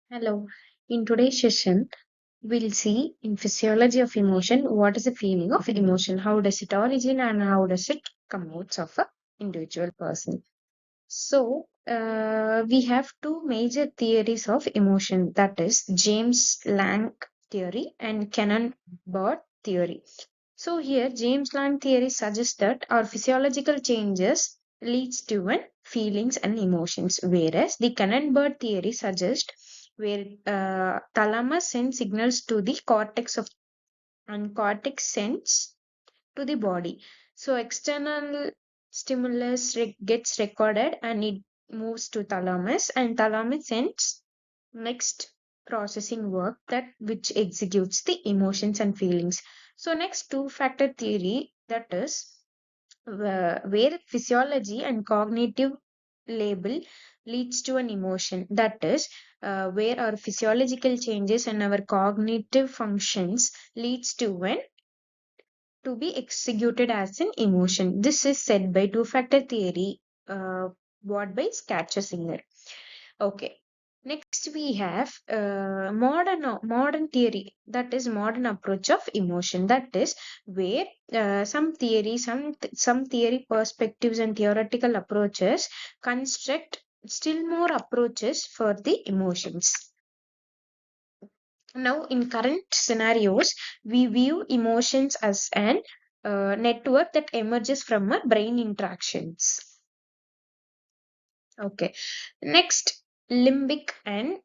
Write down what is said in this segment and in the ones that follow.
Hello. In today's session, we'll see in physiology of emotion what is the feeling of emotion, how does it origin and how does it come out of a individual person. So we have two major theories of emotion, that is James Lang theory and Cannon Bird theory. So here James Lang theory suggests that our physiological changes leads to an feelings and emotions, whereas the Cannon Bird theory suggests where thalamus sends signals to the cortex of and cortex sends to the body. So external stimulus gets recorded and it moves to thalamus, and thalamus sends next processing work that which executes the emotions and feelings. So next two factor theory, that is where physiology and cognitive label leads to an emotion, that is where our physiological changes and our cognitive functions leads to be executed as an emotion. This is said by two factor theory, what by Scatcher Singer. Okay. Next we have modern theory, that is modern approach of emotion, that is where some theory perspectives and theoretical approaches construct still more approaches for the emotions. Now, in current scenarios, we view emotions as an network that emerges from our brain interactions. Okay. Next, limbic and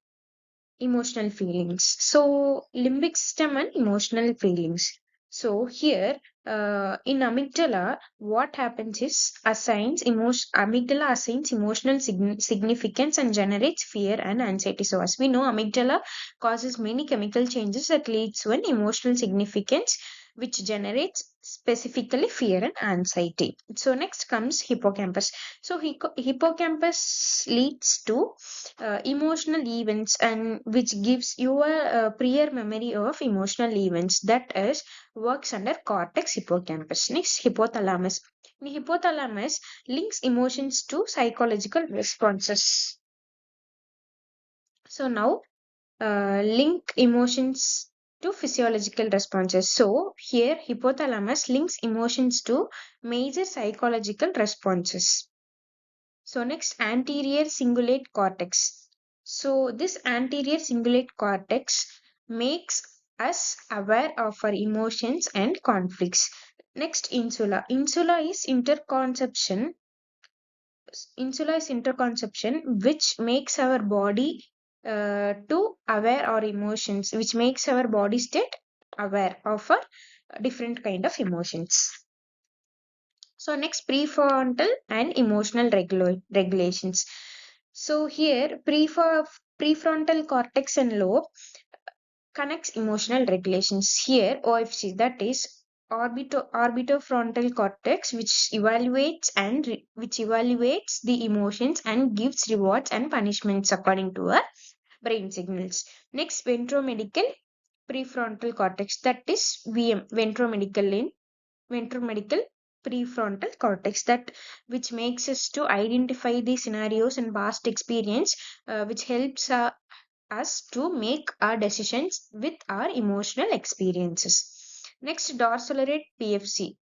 emotional feelings. So, limbic system and emotional feelings. So, here in amygdala, what happens is amygdala assigns emotional significance and generates fear and anxiety. So, as we know, amygdala causes many chemical changes that leads to an emotional significance, which generates specifically fear and anxiety. So, next comes hippocampus. So, hippocampus leads to emotional events, and which gives you a prior memory of emotional events, that is works under cortex hippocampus. Next, hypothalamus. The hypothalamus links emotions to psychological responses. So now link emotions to physiological responses. So here hypothalamus links emotions to major psychological responses. So next, anterior cingulate cortex. So this anterior cingulate cortex makes us aware of our emotions and conflicts. Next, insula. Insula is interconception, which makes our body to aware our emotions, which makes our body state aware of a different kind of emotions. So next, prefrontal and emotional regulations. So here prefrontal cortex and lobe connects emotional regulations. Here OFC, that is orbitofrontal cortex, which evaluates the emotions and gives rewards and punishments according to our brain signals. Next, ventromedical prefrontal cortex, that is VM, ventromedical prefrontal cortex, that which makes us to identify the scenarios and past experience, which helps us to make our decisions with our emotional experiences. Next, dorsolated PFC.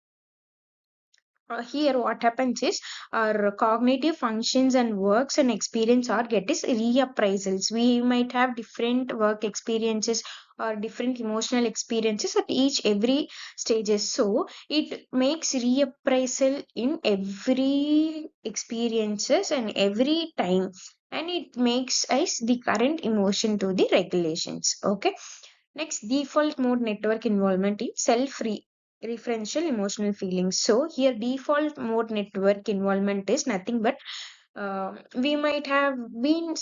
Here what happens is our cognitive functions and works and experience are get is reappraisals. We might have different work experiences or different emotional experiences at each every stages, so it makes reappraisal in every experiences and every time, and it makes us the current emotion to the regulations. Okay. Next, default mode network involvement in referential emotional feelings. So here default mode network involvement is nothing but we might have been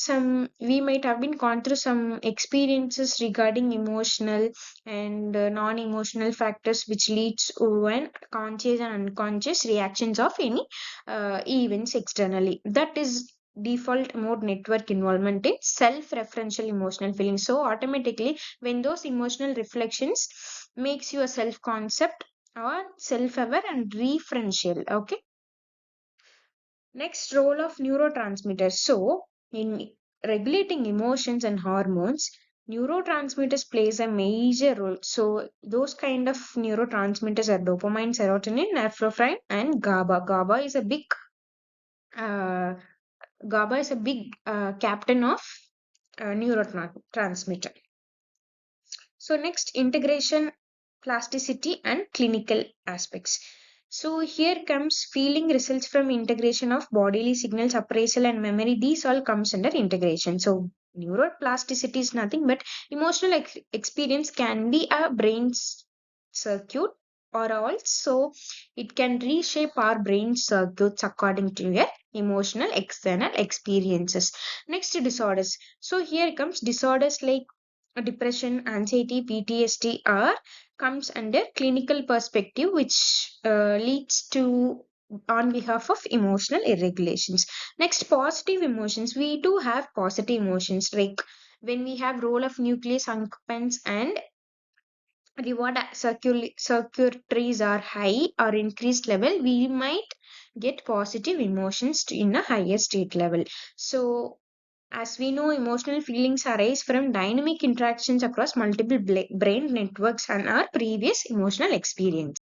gone through some experiences regarding emotional and non-emotional factors, which leads to an conscious and unconscious reactions of any events externally. That is default mode network involvement in self-referential emotional feelings. So automatically when those emotional reflections makes you a self concept or self-aware and referential. Okay. Next, role of neurotransmitters. So in regulating emotions and hormones, neurotransmitters plays a major role. So those kind of neurotransmitters are dopamine, serotonin, norepinephrine, and GABA. Uh, GABA is a big captain of neurotransmitter. So next, integration, plasticity, and clinical aspects. So here comes feeling results from integration of bodily signals, appraisal, and memory. These all comes under integration. So neuroplasticity is nothing but emotional experience can be a circuit, or also it can reshape our brain circuits according to your emotional external experiences. Next, disorders. So here comes disorders like depression, anxiety, PTSD are comes under clinical perspective, which leads to on behalf of emotional irregulations. Next, positive emotions. We do have positive emotions like when we have role of nucleus accumbens and reward circuitries are high or increased level, we might get positive emotions in a higher state level. So as we know, emotional feelings arise from dynamic interactions across multiple brain networks and our previous emotional experience.